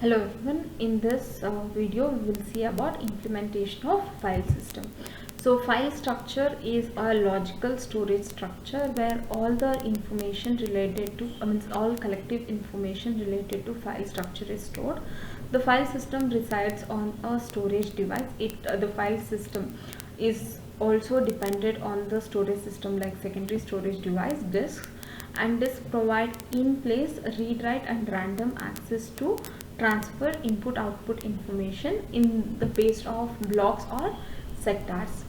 Hello everyone, in this video we will see about implementation of file system. So file structure is a logical storage structure where all the information related to, all collective information related to file structure is stored. The file system resides on a storage device. The file system is also dependent on the storage system like secondary storage device, disk, and this provide in place read write and random access to transfer input output information in the base of blocks or sectors.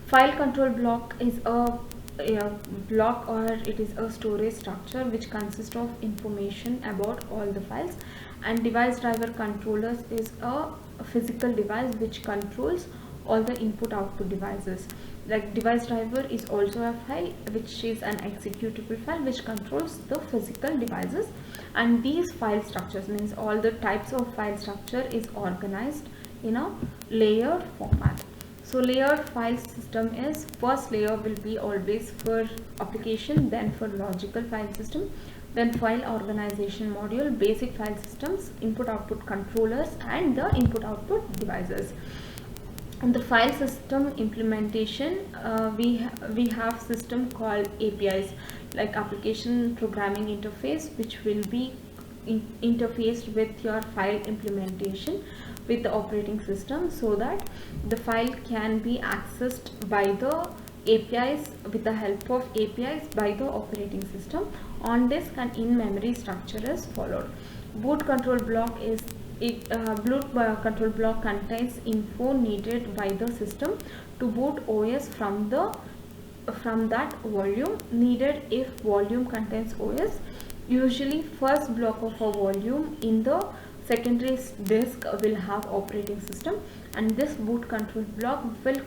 File control block is a block, or it is a storage structure which consists of information about all the files, and device driver controllers is a physical device which controls all the input output devices. Like device driver is also a file which is an executable file which controls the physical devices, and these file structures means all the types of file structure is organized in a layered format. So layered file system is, first layer will be always for application, then for logical file system, then file organization module, basic file systems, input output controllers, and the input output devices. In the file system implementation, we have system called APIs, like application programming interface, which will be interfaced with your file implementation with the operating system, so that the file can be accessed by the APIs with the help of APIs by the operating system on disk, and in memory structure is followed. Boot control block is boot control block contains info needed by the system to boot OS from that volume needed if volume contains OS. Usually first block of a volume in the secondary disk will have operating system, and this boot control block will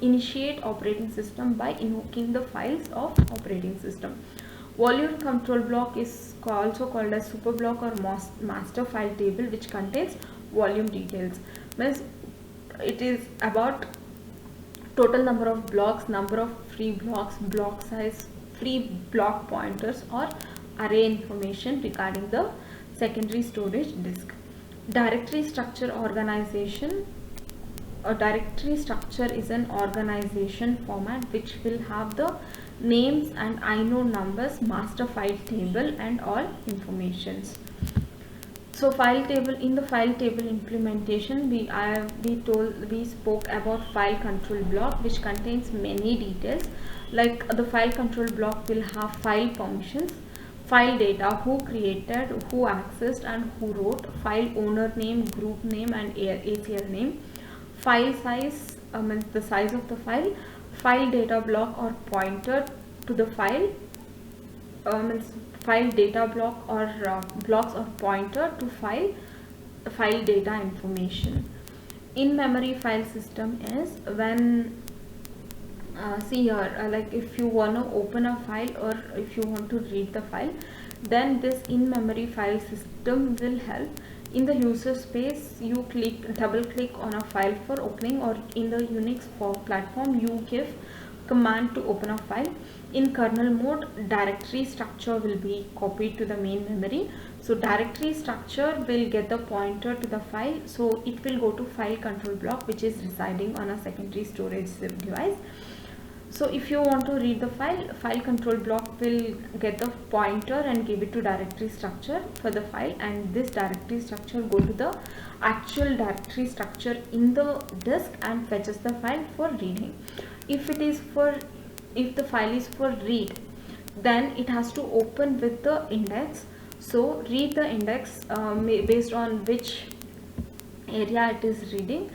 initiate operating system by invoking the files of operating system. Volume control block is also called as super block or master file table, which contains volume details. Means it is about total number of blocks, number of free blocks, block size, free block pointers, or array information regarding the secondary storage disk. Directory structure organization. A directory structure is an organization format which will have the names and inode numbers, master file table, and all informations. So file table, in the file table implementation, we spoke about file control block, which contains many details. Like the file control block will have file permissions, file data, who created, who accessed, and who wrote, file owner name, group name, and ACL name, file size, the size of the file data block or pointer to the file, file data block or blocks or pointer to file data information. In memory file system is when see here, like if you want to open a file or if you want to read the file, then this in memory file system will help. In the user space, you double click on a file for opening, or in the Unix platform you give command to open a file. In kernel mode, directory structure will be copied to the main memory. So directory structure will get the pointer to the file, so it will go to file control block, which is residing on a secondary storage device. So if you want to read the file control block will get the pointer and give it to directory structure for the file, and this directory structure go to the actual directory structure in the disk and fetches the file for reading. If the file is for read, then it has to open with the index. So read the index based on which area it is reading.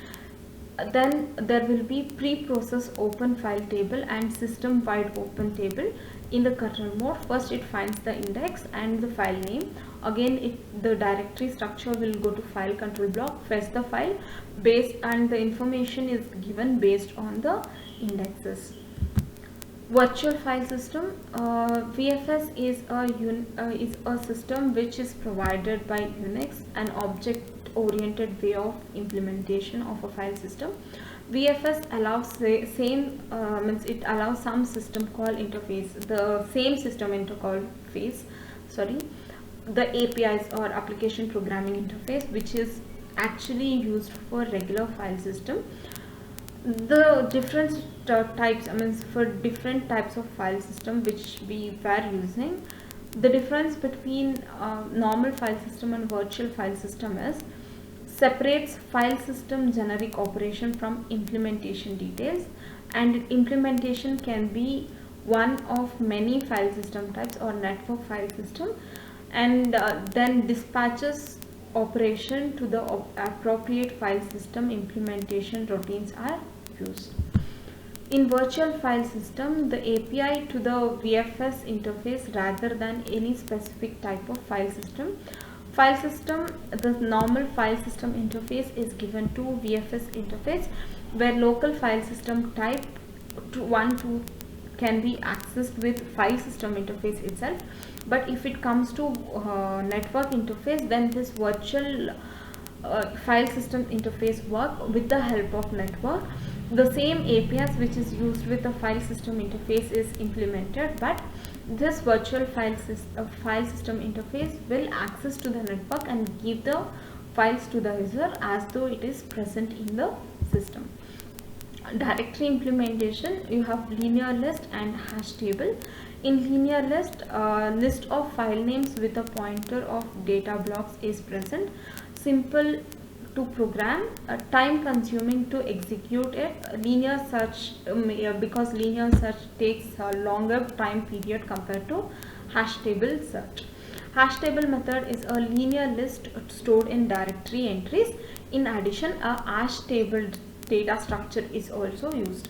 Then there will be pre-process open file table and system wide open table. In the kernel mode, first it finds the index and the file name. Again the directory structure will go to file control block, fetch the file based, and the information is given based on the indexes. Virtual file system, VFS is a system which is provided by Unix, an object oriented way of implementation of a file system. VFS allows it allows some system call interface, the same system interface, the APIs or application programming interface, which is actually used for regular file system. The different types, for different types of file system which we were using, the difference between normal file system and virtual file system is separates file system generic operation from implementation details, and implementation can be one of many file system types or network file system, and then dispatches operation to the appropriate file system implementation routines are used. In virtual file system, the API to the VFS interface rather than any specific type of file system. File system, the normal file system interface is given to VFS interface, where local file system type to can be accessed with file system interface itself. But if it comes to network interface, then this virtual file system interface work with the help of network. The same APIs which is used with the file system interface is implemented, but this virtual file system interface will access to the network and give the files to the user as though it is present in the system. Directory implementation, you have linear list and hash table. In linear list, list of file names with a pointer of data blocks is present. Simple to program, time consuming to execute it. Linear search, because linear search takes a longer time period compared to hash table search. Hash table method is a linear list stored in directory entries. In addition, a hash table data structure is also used.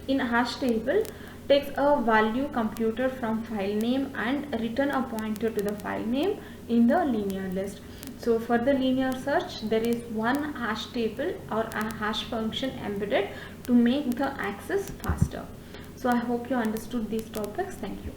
In hash table, takes a value computed from file name and return a pointer to the file name in the linear list. So for the linear search, there is one hash table or a hash function embedded to make the access faster. So I hope you understood these topics. Thank you.